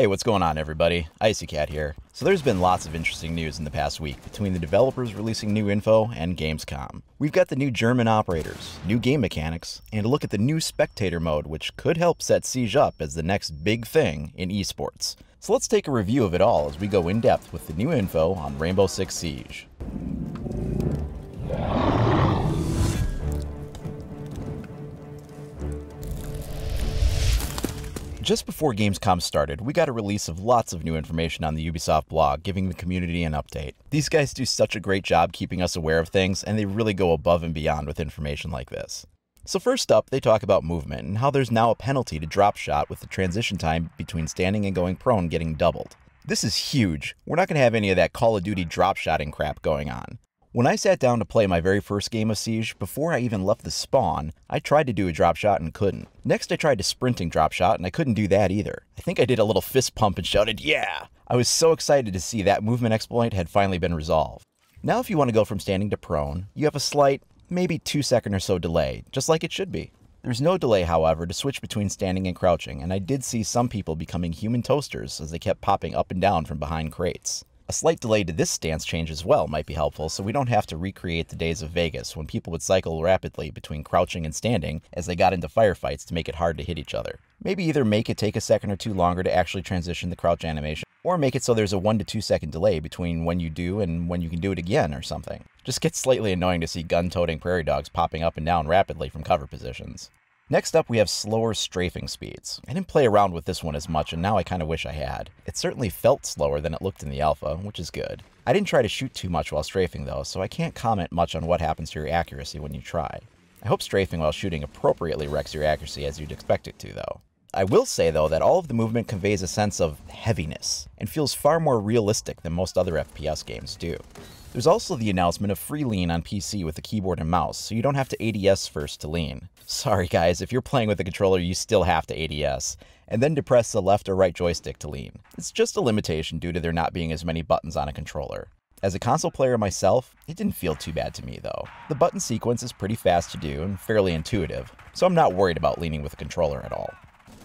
Hey, what's going on everybody? IcyCat here. So there's been lots of interesting news in the past week between the developers releasing new info and Gamescom. We've got the new German operators, new game mechanics, and a look at the new Spectator Mode, which could help set Siege up as the next big thing in esports. So let's take a review of it all as we go in depth with the new info on Rainbow Six Siege. Just before Gamescom started, we got a release of lots of new information on the Ubisoft blog, giving the community an update. These guys do such a great job keeping us aware of things, and they really go above and beyond with information like this. So first up, they talk about movement, and how there's now a penalty to drop shot with the transition time between standing and going prone getting doubled. This is huge. We're not going to have any of that Call of Duty drop shotting crap going on. When I sat down to play my very first game of Siege, before I even left the spawn, I tried to do a drop shot and couldn't. Next I tried to sprinting drop shot and I couldn't do that either. I think I did a little fist pump and shouted, "Yeah!" I was so excited to see that movement exploit had finally been resolved. Now if you want to go from standing to prone, you have a slight, maybe 2-second or so delay, just like it should be. There's no delay, however, to switch between standing and crouching, and I did see some people becoming human toasters as they kept popping up and down from behind crates. A slight delay to this stance change as well might be helpful, so we don't have to recreate the days of Vegas when people would cycle rapidly between crouching and standing as they got into firefights to make it hard to hit each other. Maybe either make it take a second or two longer to actually transition the crouch animation, or make it so there's a 1 to 2 second delay between when you do and when you can do it again or something. Just gets slightly annoying to see gun-toting prairie dogs popping up and down rapidly from cover positions. Next up, we have slower strafing speeds. I didn't play around with this one as much, and now I kind of wish I had. It certainly felt slower than it looked in the alpha, which is good. I didn't try to shoot too much while strafing though, so I can't comment much on what happens to your accuracy when you try. I hope strafing while shooting appropriately wrecks your accuracy as you'd expect it to though. I will say though that all of the movement conveys a sense of heaviness, and feels far more realistic than most other FPS games do. There's also the announcement of free lean on PC with a keyboard and mouse, so you don't have to ADS first to lean. Sorry guys, if you're playing with a controller you still have to ADS, and then to press the left or right joystick to lean. It's just a limitation due to there not being as many buttons on a controller. As a console player myself, it didn't feel too bad to me though. The button sequence is pretty fast to do and fairly intuitive, so I'm not worried about leaning with a controller at all.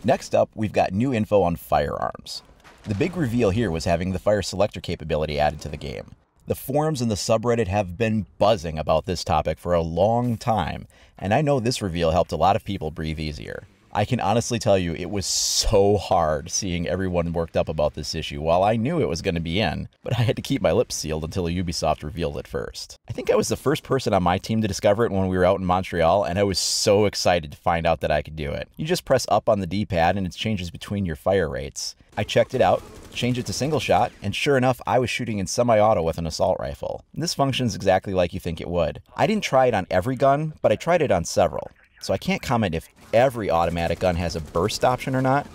Next up, we've got new info on firearms. The big reveal here was having the fire selector capability added to the game. The forums and the subreddit have been buzzing about this topic for a long time, and I know this reveal helped a lot of people breathe easier. I can honestly tell you it was so hard seeing everyone worked up about this issue while I knew it was going to be in, but I had to keep my lips sealed until Ubisoft revealed it first. I think I was the first person on my team to discover it when we were out in Montreal, and I was so excited to find out that I could do it. You just press up on the D-pad and it changes between your fire rates. I checked it out, changed it to single shot, and sure enough, I was shooting in semi-auto with an assault rifle. This functions exactly like you think it would. I didn't try it on every gun, but I tried it on several. So I can't comment if every automatic gun has a burst option or not,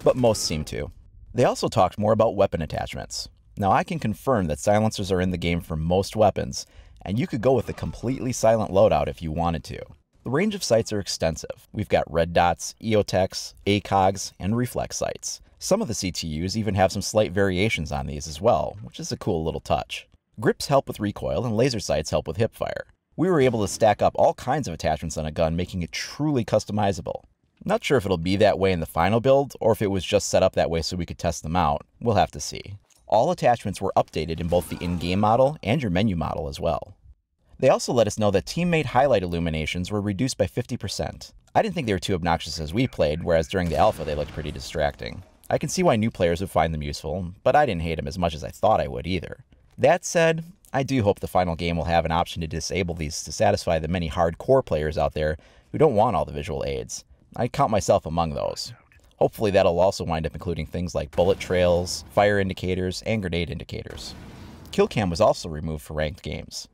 but most seem to. They also talked more about weapon attachments. Now I can confirm that silencers are in the game for most weapons, and you could go with a completely silent loadout if you wanted to. The range of sights are extensive. We've got red dots, EOTechs, ACOGs, and reflex sights. Some of the CTUs even have some slight variations on these as well, which is a cool little touch. Grips help with recoil, and laser sights help with hipfire. We were able to stack up all kinds of attachments on a gun, making it truly customizable. Not sure if it'll be that way in the final build, or if it was just set up that way so we could test them out. We'll have to see. All attachments were updated in both the in-game model and your menu model as well. They also let us know that teammate highlight illuminations were reduced by 50%. I didn't think they were too obnoxious as we played, whereas during the alpha they looked pretty distracting. I can see why new players would find them useful, but I didn't hate them as much as I thought I would either. That said, I do hope the final game will have an option to disable these to satisfy the many hardcore players out there who don't want all the visual aids. I count myself among those. Hopefully that'll also wind up including things like bullet trails, fire indicators, and grenade indicators. Kill cam was also removed for ranked games.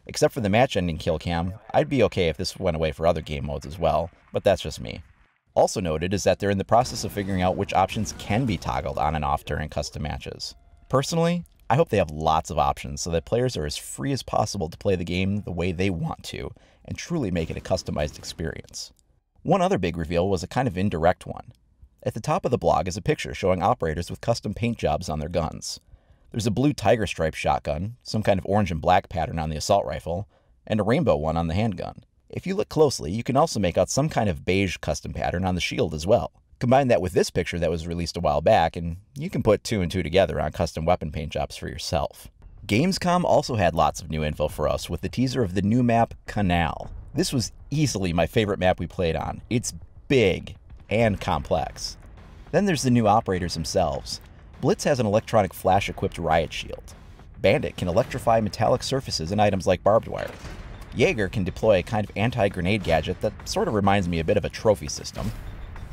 Except for the match-ending kill cam, I'd be okay if this went away for other game modes as well, but that's just me. Also noted is that they're in the process of figuring out which options can be toggled on and off during custom matches. Personally, I hope they have lots of options so that players are as free as possible to play the game the way they want to, and truly make it a customized experience. One other big reveal was a kind of indirect one. At the top of the blog is a picture showing operators with custom paint jobs on their guns. There's a blue tiger stripe shotgun, some kind of orange and black pattern on the assault rifle, and a rainbow one on the handgun. If you look closely, you can also make out some kind of beige custom pattern on the shield as well. Combine that with this picture that was released a while back, and you can put 2 and 2 together on custom weapon paint jobs for yourself. Gamescom also had lots of new info for us with the teaser of the new map, Canal. This was easily my favorite map we played on. It's big and complex. Then there's the new operators themselves. Blitz has an electronic flash-equipped riot shield. Bandit can electrify metallic surfaces and items like barbed wire. Jaeger can deploy a kind of anti-grenade gadget that sort of reminds me a bit of a trophy system.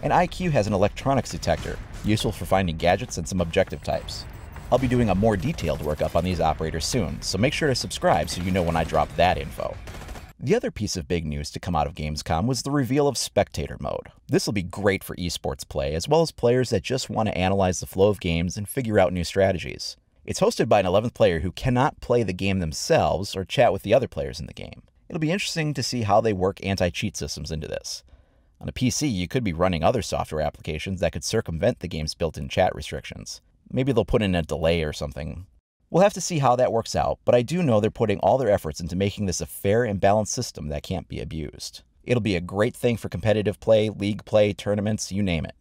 And IQ has an electronics detector, useful for finding gadgets and some objective types. I'll be doing a more detailed workup on these operators soon, so make sure to subscribe so you know when I drop that info. The other piece of big news to come out of Gamescom was the reveal of Spectator Mode. This will be great for esports play, as well as players that just want to analyze the flow of games and figure out new strategies. It's hosted by an 11th player who cannot play the game themselves or chat with the other players in the game. It'll be interesting to see how they work anti-cheat systems into this. On a PC, you could be running other software applications that could circumvent the game's built-in chat restrictions. Maybe they'll put in a delay or something. We'll have to see how that works out, but I do know they're putting all their efforts into making this a fair and balanced system that can't be abused. It'll be a great thing for competitive play, league play, tournaments, you name it.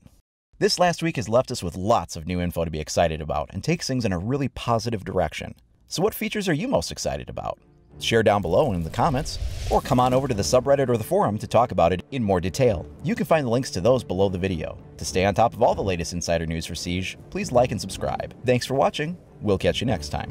This last week has left us with lots of new info to be excited about and takes things in a really positive direction. So what features are you most excited about? Share down below in the comments, or come on over to the subreddit or the forum to talk about it in more detail. You can find the links to those below the video. To stay on top of all the latest insider news for Siege, please like and subscribe. Thanks for watching. We'll catch you next time.